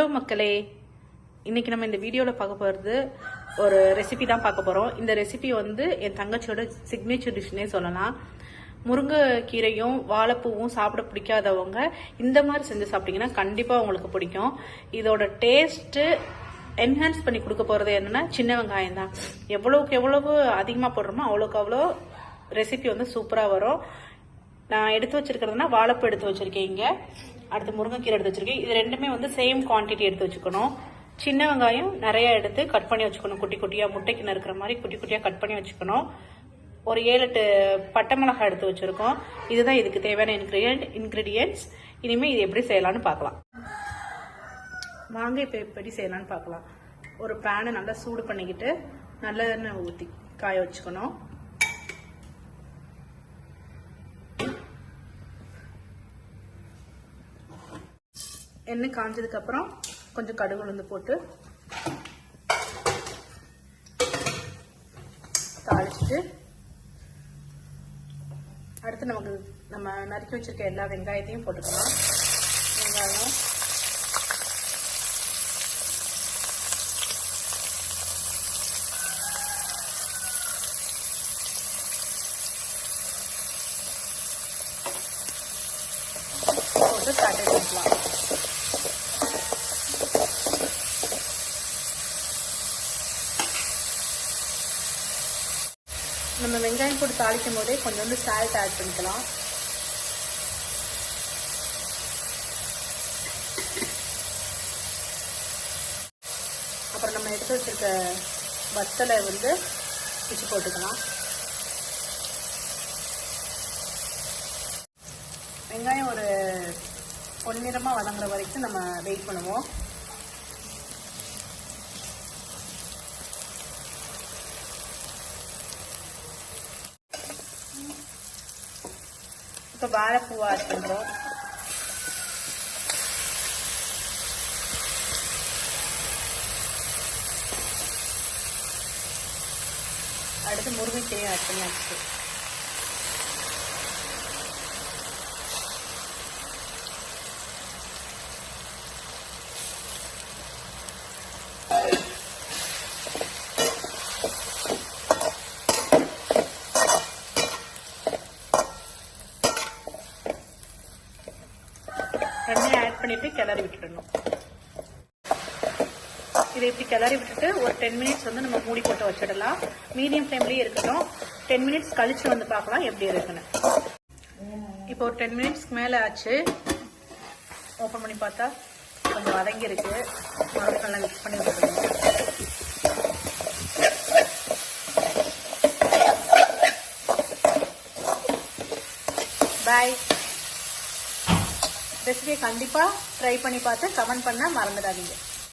Hello மக்களே, இன்னைக்கு நம்ம இந்த வீடியோவில் பார்க்க போகிறது ஒரு ரெசிபி தான் பார்க்க போகிறோம். இந்த ரெசிபி வந்து என் தங்கச்சியோட சிக்னேச்சர் டிஷ்னே சொல்லலாம். முருங்கைக்கீரையும் வாழைப்பூவும் சாப்பிட பிடிக்காதவங்க இந்த மாதிரி செஞ்சு சாப்பிட்டீங்கன்னா கண்டிப்பாக உங்களுக்கு பிடிக்கும். இதோட டேஸ்ட்டு என்ஹான்ஸ் பண்ணி கொடுக்க போகிறது என்னென்னா சின்ன வெங்காயம் தான். எவ்வளோக்கு எவ்வளவு அதிகமாக போடுறோமோ அவ்வளோக்கு அவ்வளோ ரெசிபி வந்து சூப்பராக வரும். நான் எடுத்து வச்சிருக்கிறதுனா வாழைப்பூ எடுத்து வச்சிருக்கேன். இங்கே அடுத்து முருங்கைக்கீரை எடுத்து வச்சிருக்கேன். இது ரெண்டுமே வந்து சேம் குவான்டிட்டி எடுத்து வச்சுக்கணும். சின்ன வெங்காயம் நிறைய எடுத்து கட் பண்ணி வச்சுக்கணும். குட்டி குட்டியாக முட்டைக்கு நறுக்கிற மாதிரி குட்டி குட்டியாக கட் பண்ணி வச்சுக்கணும். ஒரு 7-8 பட்டை மிளகாய் எடுத்து வச்சிருக்கோம். இதுதான் இதுக்கு தேவையான இன்கிரீடியன்ட்ஸ். இனிமேல் இது எப்படி செய்யலாம்னு பார்க்கலாம். வாங்க இப்போ எப்படி செய்யலாம்னு பார்க்கலாம். ஒரு பேனை நல்லா சூடு பண்ணிக்கிட்டு நல்லெண்ணெய் ஊற்றி காய வச்சுக்கணும். எண்ணெய் காஞ்சதுக்கு அப்புறம் கொஞ்சம் கடுகு உளுந்து போட்டு தாளிச்சுட்டு அடுத்து நம்ம நறுக்கி வச்சிருக்க எல்லா வெங்காயத்தையும் போட்டுக்கலாம். வெங்காயம் போட்டு தட்டை வச்சுக்கலாம். நம்ம வெங்காயம் போட்டு தாளிக்கும் போதே கொஞ்சோண்டு சால்ட் ஆட் பண்ணிக்கலாம். அப்புறம் நம்ம எடுத்து வச்சிருக்க வத்தலை வந்து பிச்சு போட்டுக்கலாம். வெங்காயம் ஒரு பொன்னிறமாக வதங்குற வரைக்கும் நம்ம வெயிட் பண்ணுவோம். இப்போ வாழைப்பூவை ஆட் பண்ணுறோம். அடுத்து முருங்கைக்கீரையும் ஆட் பண்ணியாச்சு. எண்ணெயை ஆட் பண்ணிட்டு கிளறி விட்டுடணும். இதை இப்படி கிளறி விட்டுட்டு ஒரு 10 மினிட்ஸ் வந்து நம்ம மூடி போட்டு வச்சிடலாம். மீடியம் ஃப்ளேம்லேயே இருக்கட்டும். 10 மினிட்ஸ் கழிச்சு வந்து பார்க்கலாம் எப்படி இருக்குன்னு. இப்போ ஒரு 10 மினிட்ஸ்க்கு மேலே ஆச்சு. ஓப்பன் பண்ணி பார்த்தா கொஞ்சம் வதங்கி இருக்கு. மறுபடியும் நல்லா மிக்ஸ் பண்ணி விட்டுருங்க. பாய். ரெசிபியை கண்டிப்பாக ட்ரை பண்ணி பார்த்து கமெண்ட் பண்ண மறந்துடாதீங்க.